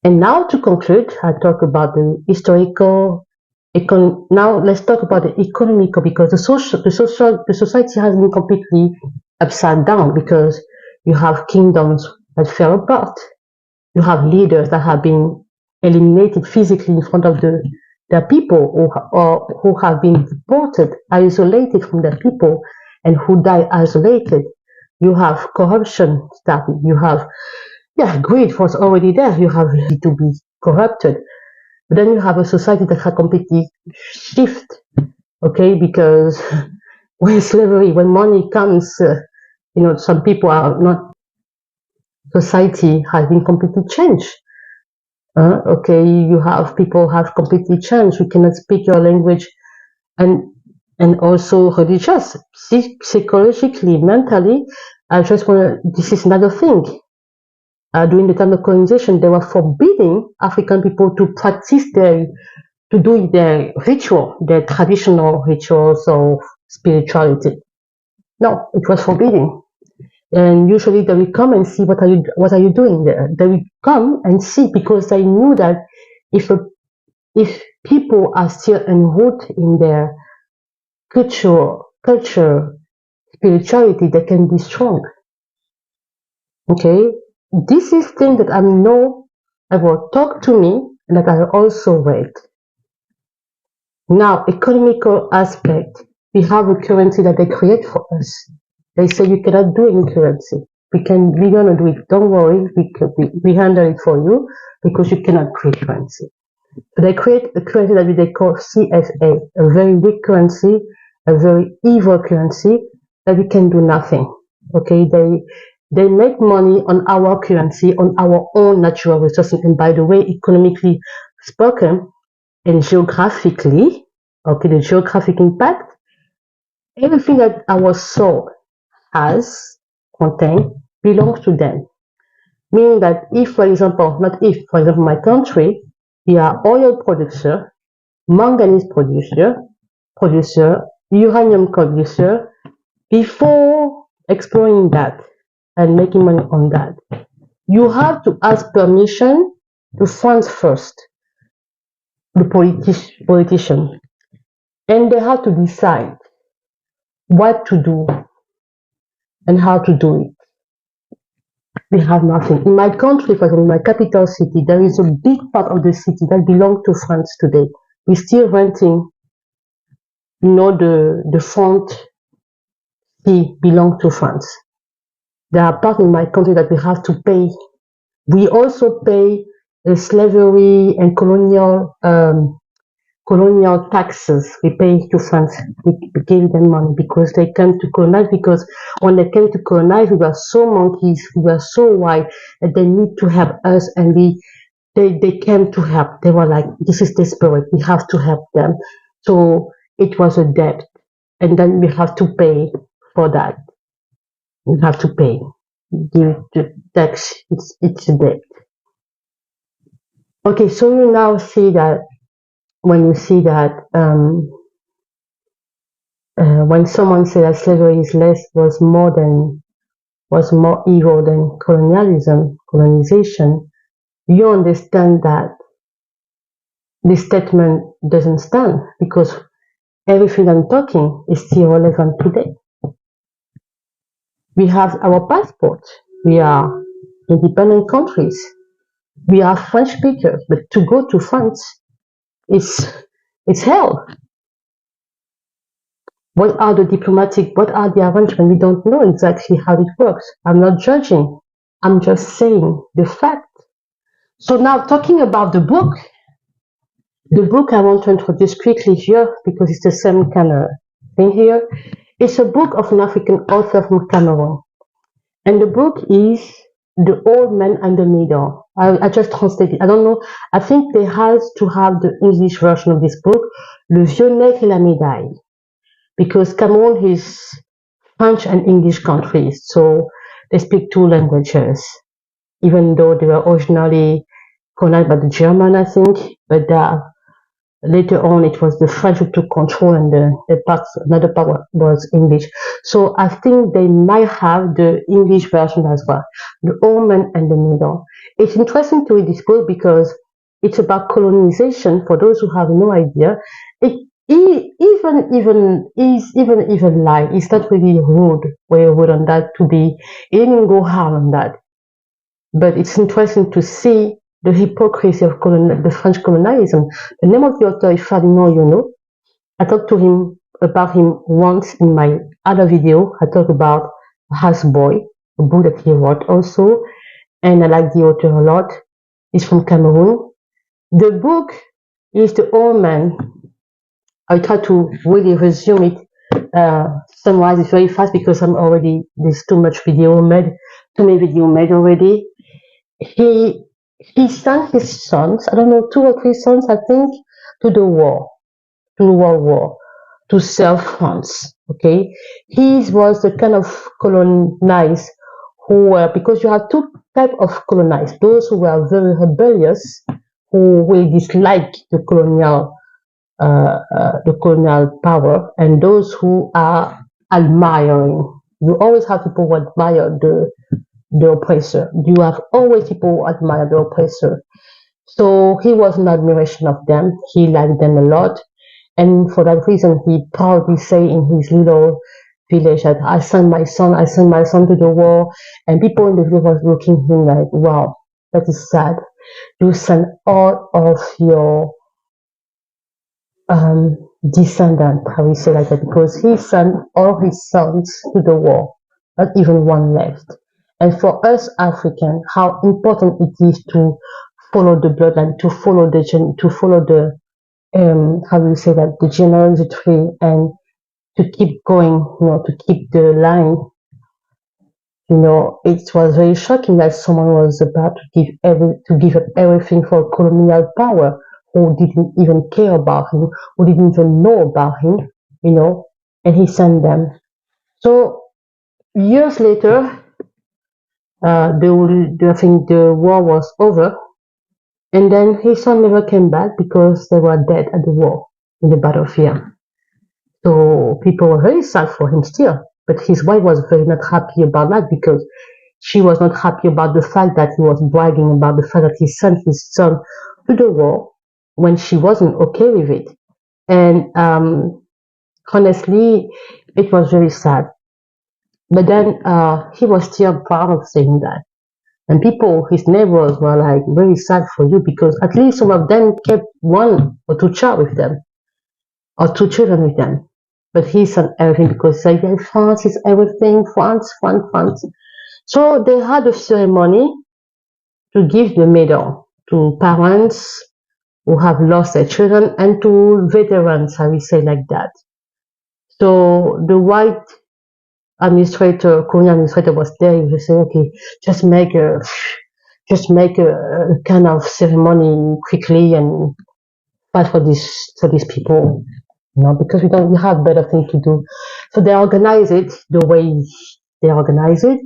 And now to conclude, I talk about the historical. Now let's talk about the economical, because the society has been completely upside down, because you have kingdoms that fell apart. You have leaders that have been eliminated physically in front of the people, or who have been deported, isolated from the people, and who die isolated. You have corruption starting. You have, yeah, greed was already there. You have to be corrupted. But then you have a society that has completely shift, okay? Because when slavery, when money comes, some people are not, society has been completely changed. Okay, you have people have completely changed. You cannot speak your language, and also religious, psychologically, mentally. I just want to. This is another thing. During the time of colonization, they were forbidding African people to practice to do their ritual, their traditional rituals of spirituality. No, it was forbidden. And usually they will come and see what are you doing there. They will come and see, because they knew that if if people are still enrooted in their culture, spirituality, they can be strong. Okay, this is thing that I know about talk to me, and that I also read. Now, economical aspect, we have a currency that they create for us. They say you cannot do any currency. We're gonna do it. Don't worry, we handle it for you, because you cannot create currency. So they create a currency that they call CFA, a very weak currency, a very evil currency that we can do nothing. Okay, they make money on our currency, on our own natural resources. And by the way, economically spoken and geographically, okay, the geographic impact, everything that our soil has contained belongs to them. Meaning that if, for example, not if, for example, my country, we are oil producer, manganese producer, uranium producer. Before exploring that and making money on that, you have to ask permission to France first, the politician, and they have to decide what to do and how to do it. We have nothing. In my country, for example, in my capital city, there is a big part of the city that belongs to France today. We're still renting, the front sea belong to France. There are parts in my country that we have to pay. We also pay slavery and colonial taxes. We pay to France. We give them money because they came to colonize. Because when they came to colonize, we were so monkeys, we were so white that they need to help us, and they came to help. They were like, this is desperate. We have to help them. So it was a debt, and then we have to pay for that. We have to pay. Give the tax. It's a debt. Okay, so you now see that when you see that when someone said that slavery is less was more evil than colonization, you understand that this statement doesn't stand, because everything I'm talking is still relevant today. We have our passport. We are independent countries. We are French speakers, but to go to France, it's hell. What are the arrangements? We don't know exactly how it works. I'm not judging. I'm just saying the fact. So now talking about the book I want to introduce quickly here, because it's the same kind of thing here. It's a book of an African author from Cameroon. And the book is The Old Man and the Needle. I just translated. I don't know. I think they have to have the English version of this book, Le Vieux Nègre et la Médaille, because Cameroon is French and English countries, so they speak two languages, even though they were originally colonized by the German, I think. But Later on, it was the French who took control, and another part was English. So I think they might have the English version as well, the Old Man and the Middle. It's interesting to read this book because it's about colonization. For those who have no idea, it even lie. It's not really rude, way rude on that to be. It didn't go hard on that, but it's interesting to see the hypocrisy of the French colonialism. The name of the author is Ferdinand Yono. I talked to him about him once in my other video. I talked about Houseboy, a book that he wrote also, and I like the author a lot. He's from Cameroon. The book is The Old Man. I try to really resume it, summarize it very fast because there's too much video made, too many video made already. He sent his sons, I don't know, two or three sons, I think, to the war, to the World War, to serve France. Okay, he was the kind of colonized who were, because you have two types of colonized: those who were very rebellious, who will dislike the colonial power, and those who are admiring. You always have people who admire the oppressor. You have always people who admire the oppressor. So he was in admiration of them. He liked them a lot. And for that reason, he proudly say in his little village that I sent my son to the war. And people in the village was looking at him like, wow, that is sad. You send all of your descendant, how we say like that, because he sent all his sons to the war, not even one left. And for us African, how important it is to follow the bloodline, to follow the how do you say that, the genealogy tree, and to keep going, to keep the line. It was very shocking that someone was about to give up everything for colonial power, who didn't even care about him, who didn't even know about him, and he sent them. So years later, I think the war was over, and then his son never came back because they were dead at the war, in the battlefield. So people were very sad for him still, but his wife was very not happy about that because she was not happy about the fact that he was bragging about the fact that he sent his son to the war when she wasn't okay with it. And honestly, it was very sad. But then he was still proud of saying that. And people, his neighbors, were like very sad for you because at least some of them kept one or two child with them, or two children with them. But he sent everything because he said, France is everything, France, France, France. So they had a ceremony to give the medal to parents who have lost their children and to veterans, I will say like that. So the white colonial administrator was there. He was saying, okay, just make a kind of ceremony quickly and fight for these people, because we have better things to do. So they organize it the way they organize it,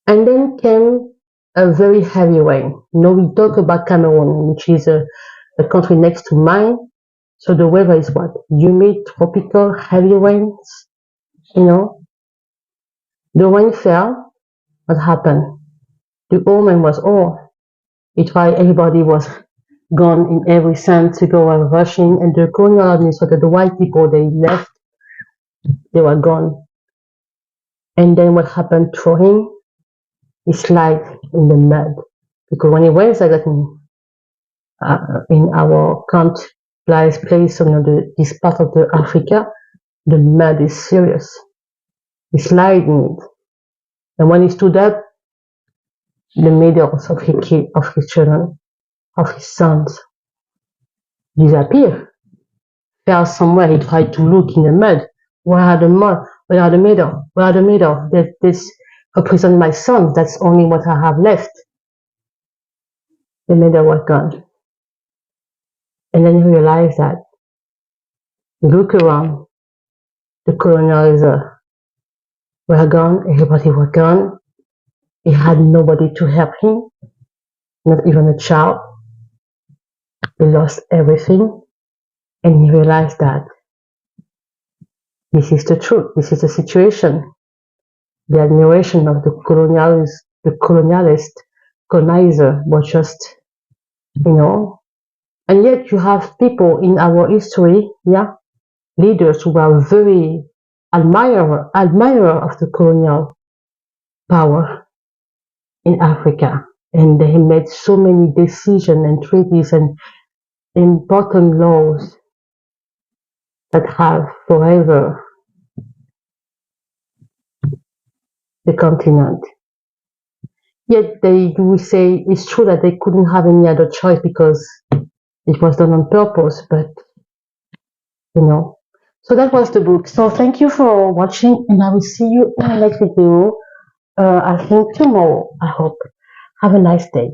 and then came a very heavy rain. We talk about Cameroon, which is a country next to mine. So the weather is what? Humid, tropical, heavy rains. The rain fell. What happened? The old man was old. It's why everybody was gone in every sense. People were rushing, and the colonial administrator, the white people, they left. They were gone. And then what happened to him? He slid in the mud. Because when he went like that in our place, this part of the Africa, the mud is serious. He slid in it. And when he stood up, the medals of his children, of his sons, disappeared. Fell somewhere. He tried to look in the mud. Where are the mud? Where are the medal? Where are the medal? This represent my son. That's only what I have left. The medal was gone. And then he realized that. Look around. The colonials were gone. Everybody was gone. He had nobody to help him, not even a child. He lost everything, and he realized that this is the truth, this is the situation. The admiration of the colonizer was just, you know, and yet you have people in our history, yeah, leaders who are very admirer of the colonial power in Africa. And they made so many decisions and treaties and important laws that have forever the continent. Yet they do say it's true that they couldn't have any other choice because it was done on purpose, but you know. So that was the book. So thank you for watching, and I will see you in the next video. I think tomorrow, I hope. Have a nice day.